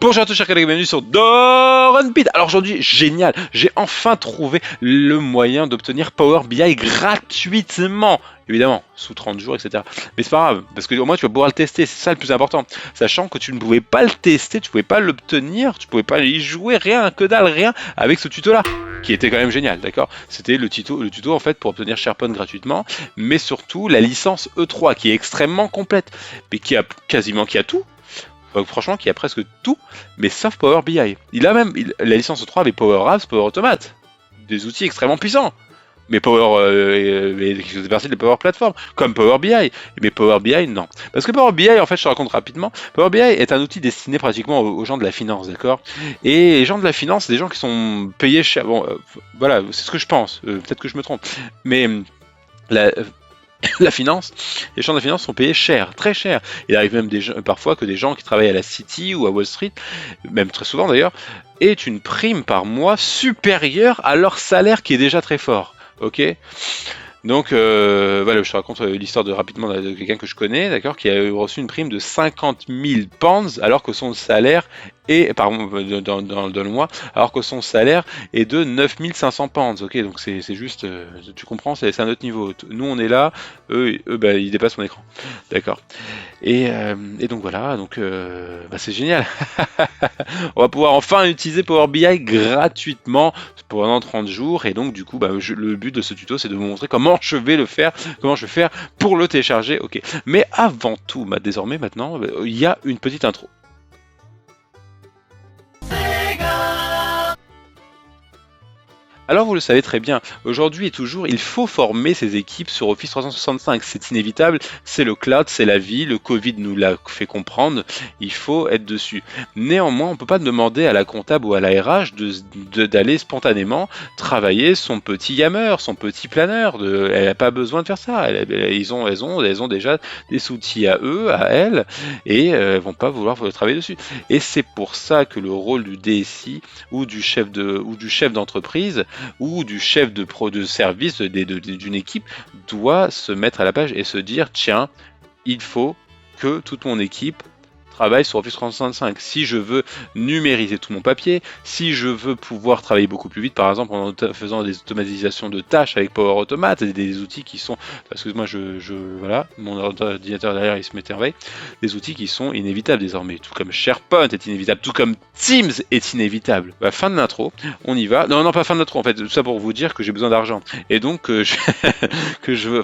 Bonjour à tous chers collègues, bienvenue sur DoranBit. Alors aujourd'hui, génial, j'ai enfin trouvé le moyen d'obtenir Power BI gratuitement. Évidemment, sous 30 jours, etc. Mais c'est pas grave, parce que au moins tu vas pouvoir le tester, c'est ça le plus important. Sachant que tu ne pouvais pas le tester, tu pouvais pas l'obtenir, tu pouvais pas y jouer, rien, que dalle, rien, avec ce tuto-là. Qui était quand même génial, d'accord? C'était le tuto en fait pour obtenir SharePoint gratuitement, mais surtout la licence E3 qui est extrêmement complète, mais qui a tout. Franchement, qui a presque tout, mais sauf Power BI. La licence 3 avait Power Apps, Power Automate, des outils extrêmement puissants. Mais des parties de Power Platform, comme Power BI. Mais Power BI, non. Parce que Power BI, en fait, je te raconte rapidement, Power BI est un outil destiné pratiquement aux gens de la finance, d'accord? Et les gens de la finance, c'est des gens qui sont payés cher. Bon, voilà, c'est ce que je pense. Peut-être que je me trompe. Mais la, la finance, les gens de la finance sont payés cher, très cher. Il arrive même parfois que des gens qui travaillent à la City ou à Wall Street, même très souvent d'ailleurs, aient une prime par mois supérieure à leur salaire qui est déjà très fort. Ok? Donc, voilà, je te raconte l'histoire rapidement de quelqu'un que je connais, d'accord, qui a reçu une prime de 50 000 pounds alors que son salaire est, pardon, dans le mois, alors que son salaire est de 9 500 pounds, ok, donc c'est juste, tu comprends, c'est un autre niveau. Nous on est là, eux bah, ils dépassent mon écran, d'accord. Et donc voilà, donc bah, c'est génial. On va pouvoir enfin utiliser Power BI gratuitement pendant 30 jours. Et donc du coup, bah, le but de ce tuto, c'est de vous montrer comment je vais le faire, comment je vais faire pour le télécharger. Ok. Mais avant tout, désormais maintenant, il y a une petite intro. Alors vous le savez très bien, aujourd'hui et toujours, il faut former ses équipes sur Office 365. C'est inévitable, c'est le cloud, c'est la vie, le Covid nous l'a fait comprendre, il faut être dessus. Néanmoins, on ne peut pas demander à la comptable ou à la RH d'aller spontanément travailler son petit Yammer, son petit planeur. Elle n'a pas besoin de faire ça. Elles ont déjà des outils à eux, à elles, et elles vont pas vouloir travailler dessus. Et c'est pour ça que le rôle du DSI ou du chef d'entreprise ou du chef de service d'une équipe doit se mettre à la page et se dire tiens, il faut que toute mon équipe travaille sur Office 365. Si je veux numériser tout mon papier, si je veux pouvoir travailler beaucoup plus vite, par exemple en faisant des automatisations de tâches avec Power Automate, des outils qui sont, excuse-moi, voilà, mon ordinateur derrière il se m'énerve, des outils qui sont inévitables désormais, tout comme SharePoint est inévitable, tout comme Teams est inévitable. Bah, fin de l'intro, on y va. Non, pas fin de l'intro en fait, tout ça pour vous dire que j'ai besoin d'argent. Et donc, j'ai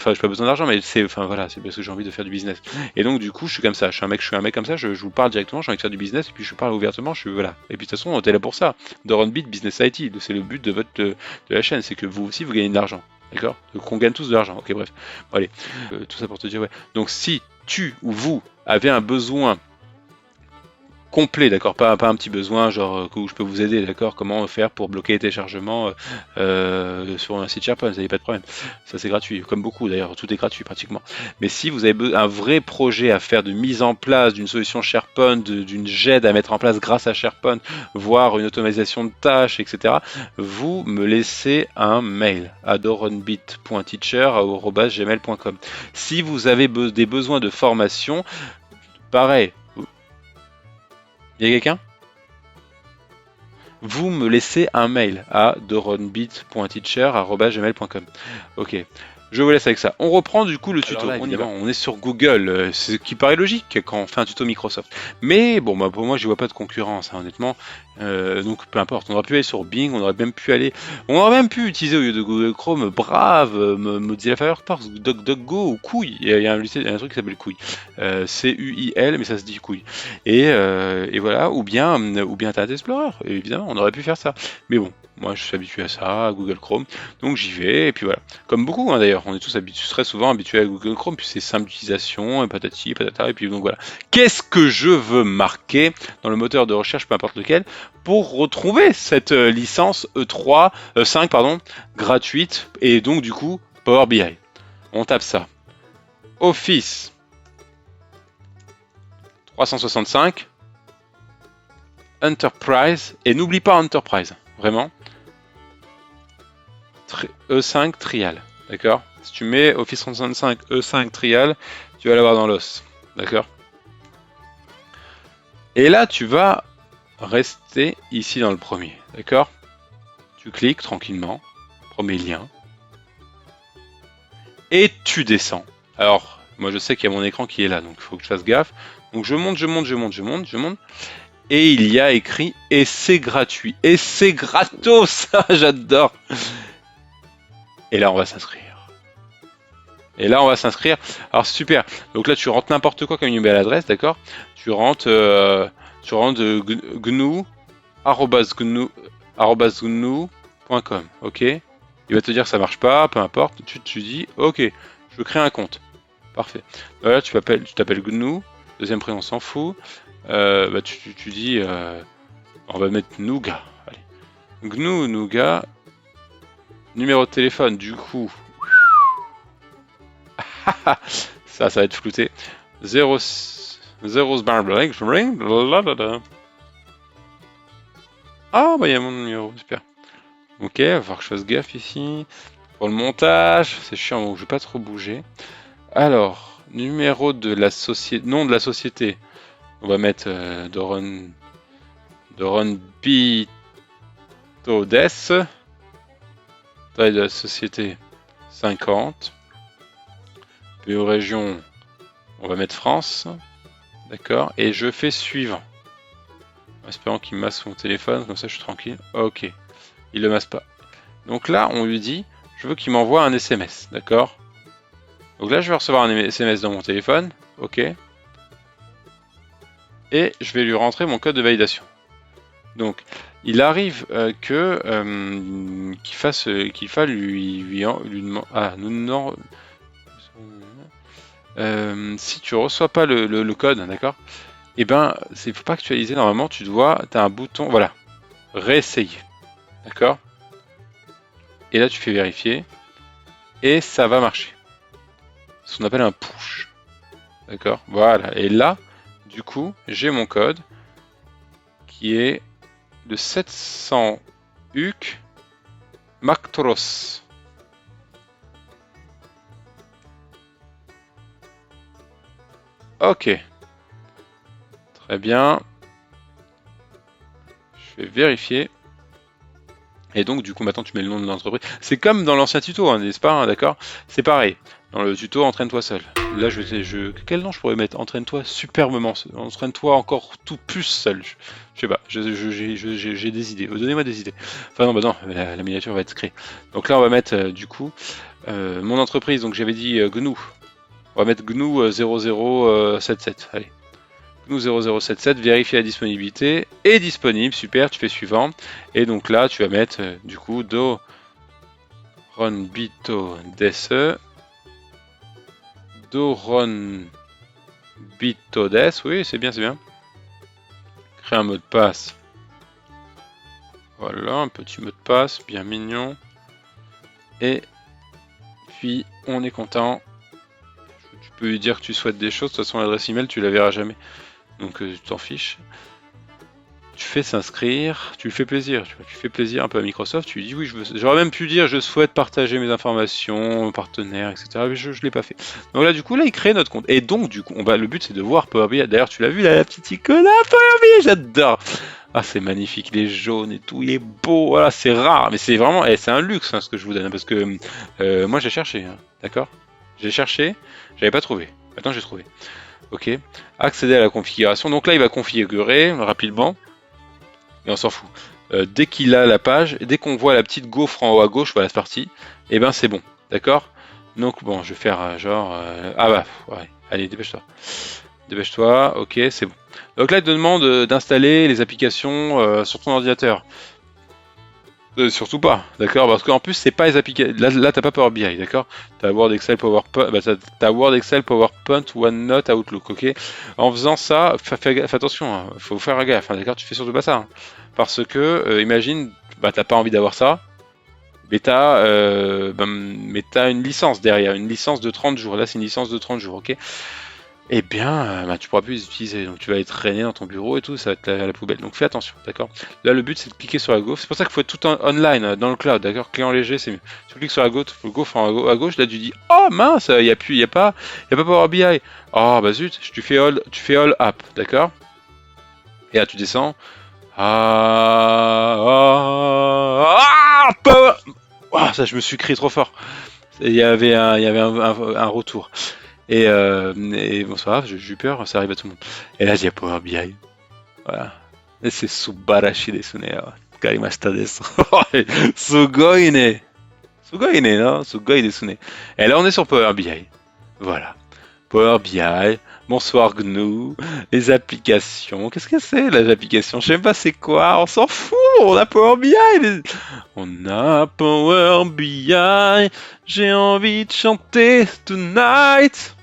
pas besoin d'argent, mais c'est parce que j'ai envie de faire du business. Et donc, du coup, je suis comme ça, je suis un mec comme ça, je vous parle directement, j'ai envie de faire du business, et puis je parle ouvertement, voilà. Et puis de toute façon, t'es là pour ça. DoranBit Business IT, c'est le but de la chaîne, c'est que vous aussi, vous gagnez de l'argent. D'accord? Qu'on gagne tous de l'argent. Ok, bref. Bon, allez. Tout ça pour te dire, ouais. Donc, si tu ou vous avez un besoin complet, d'accord, pas un petit besoin genre où je peux vous aider, d'accord, comment faire pour bloquer les téléchargements sur un site SharePoint, vous n'avez pas de problème, ça c'est gratuit, comme beaucoup d'ailleurs, tout est gratuit pratiquement. Mais si vous avez un vrai projet à faire de mise en place d'une solution SharePoint, d'une GED à mettre en place grâce à SharePoint, voire une automatisation de tâches, etc., vous me laissez un mail à doronbit.teacher@gmail.com. Si vous avez des besoins de formation, pareil. Il y a quelqu'un? Vous me laissez un mail à doronbit.teacher@gmail.com. Ok. Je vous laisse avec ça. On reprend du coup le tuto. Là, on est sur Google, ce qui paraît logique quand on fait un tuto Microsoft. Mais bon, pour moi, je vois pas de concurrence, hein, honnêtement. Donc peu importe. On aurait pu aller sur Bing, on aurait même pu utiliser au lieu de Google Chrome, Brave, Mozilla Firefox, DuckDuckGo ou Couille. Il y a un truc qui s'appelle Couille. CUIL, mais ça se dit Couille. Et voilà. Ou bien Internet Explorer. Évidemment, on aurait pu faire ça. Mais bon. Moi, je suis habitué à ça, à Google Chrome, donc j'y vais, et puis voilà. Comme beaucoup, hein, d'ailleurs, on est tous très souvent habitués à Google Chrome, puis c'est simple d'utilisation, et patati, patata, et puis donc voilà. Qu'est-ce que je veux marquer dans le moteur de recherche, peu importe lequel, pour retrouver cette licence E3, 5, pardon, gratuite, et donc du coup, Power BI. On tape ça. Office 365, Enterprise, et n'oublie pas Enterprise, vraiment. E5 Trial, d'accord? Si tu mets Office 365 E5 Trial, tu vas l'avoir dans l'os, d'accord? Et là, tu vas rester ici dans le premier, d'accord? Tu cliques tranquillement, premier lien, et tu descends. Alors, moi je sais qu'il y a mon écran qui est là, donc il faut que je fasse gaffe. Donc je monte, je monte, je monte, je monte, je monte, et il y a écrit « Et c'est gratuit ». Et c'est gratos, ça j'adore. Et là on va s'inscrire. Et là on va s'inscrire. Alors super. Donc là tu rentres n'importe quoi comme email adresse, d'accord? Tu rentres gnu, gnu.com, ok? Il va te dire que ça marche pas, peu importe. Tu dis ok, je veux créer un compte. Parfait. Là tu t'appelles Gnu, deuxième prénom on s'en fout. Tu dis on va mettre Nougat. Allez. Gnu, Nougat, numéro de téléphone, du coup. ça va être flouté. 0 Ah, bah il y a mon numéro, super. Ok, va falloir que je fasse gaffe ici. Pour le montage, c'est chiant, donc je vais pas trop bouger. Alors, numéro de la société, nom de la société. On va mettre Doron Bitodes. Taille de la société 50. PO région, on va mettre France. D'accord. Et je fais suivant. En espérant qu'il masque mon téléphone, comme ça je suis tranquille. Ok. Il le masque pas. Donc là, on lui dit, je veux qu'il m'envoie un SMS. D'accord. Donc là, je vais recevoir un SMS dans mon téléphone. Ok. Et je vais lui rentrer mon code de validation. Donc, il arrive qu'il faille lui demander. Ah, si tu reçois pas le code, d'accord, et ben, faut pas actualiser. Normalement, tu as un bouton, voilà, réessayer, d'accord. Et là, tu fais vérifier et ça va marcher. Ce qu'on appelle un push, d'accord. Voilà. Et là, du coup, j'ai mon code qui est de 700 HUC Mactros. Ok. Très bien. Je vais vérifier. Et donc, du coup, maintenant, tu mets le nom de l'entreprise. C'est comme dans l'ancien tuto, hein, n'est-ce pas, hein, d'accord? C'est pareil. Dans le tuto, entraîne-toi seul. Là, quel nom je pourrais mettre? Entraîne-toi superbement. Entraîne-toi encore tout plus seul. Je sais pas. J'ai des idées. Donnez-moi des idées. Enfin, non, bah non, la miniature va être créée. Donc là, on va mettre, du coup, mon entreprise. Donc, j'avais dit GNU. On va mettre GNU 0077. Allez. GNU 0077, vérifie la disponibilité, est disponible, super, tu fais suivant, et donc là tu vas mettre du coup do ron bito dese, do ron bito des, oui c'est bien, créer un mot de passe, voilà, un petit mot de passe, bien mignon, et puis on est content, tu peux lui dire que tu souhaites des choses, de toute façon l'adresse email tu la verras jamais. Donc tu t'en fiches. Tu fais s'inscrire, tu lui fais plaisir, tu fais plaisir un peu à Microsoft, tu lui dis oui, j'aurais même pu dire je souhaite partager mes informations, partenaires, etc. Mais je l'ai pas fait. Donc là, du coup, là, il crée notre compte. Et donc, du coup, le but c'est de voir Power BI. D'ailleurs, tu l'as vu, là, la petite icône, Power BI, j'adore. Ah, c'est magnifique, il est jaune et tout, il est beau, voilà, c'est rare, mais c'est vraiment, c'est un luxe hein, ce que je vous donne, parce que moi j'ai cherché, hein, d'accord? J'ai cherché, j'avais pas trouvé. Maintenant j'ai trouvé. Ok, accéder à la configuration. Donc là, il va configurer rapidement, et on s'en fout. Dès qu'il a la page, dès qu'on voit la petite gaufre en haut à gauche, voilà, c'est parti, et ben c'est bon, d'accord. Donc bon, je vais faire genre... ah bah, ouais, allez, dépêche-toi. Dépêche-toi, ok, c'est bon. Donc là, il te demande d'installer les applications sur ton ordinateur. Surtout pas, d'accord, parce qu'en plus c'est pas les applications. Là t'as pas Power BI, d'accord. T'as Word, Excel, PowerPoint, t'as Word, Excel, PowerPoint, OneNote, Outlook, ok. En faisant ça, fais attention, hein, faut faire gaffe, hein, d'accord. Tu fais surtout pas ça, hein. Parce que imagine, t'as pas envie d'avoir ça, mais t'as une licence derrière, une licence de 30 jours. Là c'est une licence de 30 jours, ok. Eh bien, tu pourras plus les utiliser. Donc tu vas être traîné dans ton bureau et tout, ça va être la poubelle. Donc fais attention, d'accord. Là, le but c'est de cliquer sur la gaufre. C'est pour ça qu'il faut être tout online, dans le cloud, d'accord. Client léger, c'est mieux. Tu cliques sur la gaufre à gauche, là tu dis, oh mince, il y a pas Power BI. Oh bah zut, tu fais all app, d'accord. Et là tu descends. Ah, ça, je me suis crié trop fort. Il y avait un retour. Et bon, c'est pas grave, j'ai eu peur, ça arrive à tout le monde. Et là, j'ai Power BI. Voilà. Et c'est Subarashi desu ne. Karimashita desu. Sugoi ne. Sugoi ne, non? Sugoi desu ne. Et là, on est sur Power BI. Voilà. Power BI, bonsoir GNU, les applications. Qu'est-ce que c'est les applications? Je sais même pas c'est quoi, on s'en fout, on a Power BI. On a Power BI, j'ai envie de chanter tonight.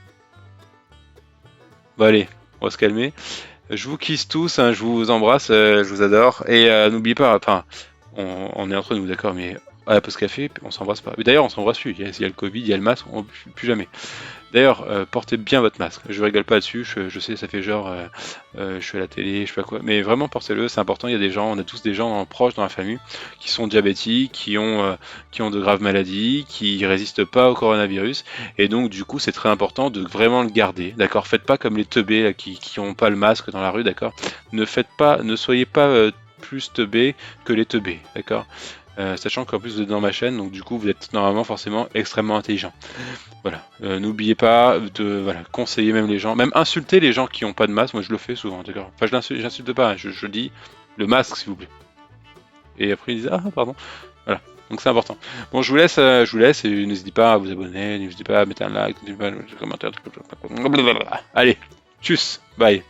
Bon allez, on va se calmer. Je vous kiss tous, hein, je vous embrasse, je vous adore. Et n'oubliez pas, enfin, on est entre nous, d'accord, mais à la pause café, on s'embrasse pas. Mais d'ailleurs, on s'embrasse plus. Il y a le Covid, il y a le masque, on plus jamais. D'ailleurs, portez bien votre masque. Je rigole pas dessus. Je sais, ça fait genre, je suis à la télé, je sais pas quoi. Mais vraiment, portez-le. C'est important. Il y a des gens, on a tous des gens proches dans la famille qui sont diabétiques, qui ont de graves maladies, qui résistent pas au coronavirus. Et donc, du coup, c'est très important de vraiment le garder. D'accord. Faites pas comme les teubés là, qui ont pas le masque dans la rue. D'accord. Ne soyez pas plus teubés que les teubés. D'accord. Sachant qu'en plus vous êtes dans ma chaîne, donc du coup vous êtes normalement forcément extrêmement intelligent. Voilà. N'oubliez pas de voilà, conseiller même les gens, même insulter les gens qui n'ont pas de masque. Moi je le fais souvent, d'accord. Enfin j'insulte pas, hein, je dis le masque s'il vous plaît. Et après ils disent ah pardon. Voilà. Donc c'est important. Bon je vous laisse et n'hésitez pas à vous abonner, n'hésitez pas à mettre un like, n'hésitez pas à commenter. Allez, tchuss, bye.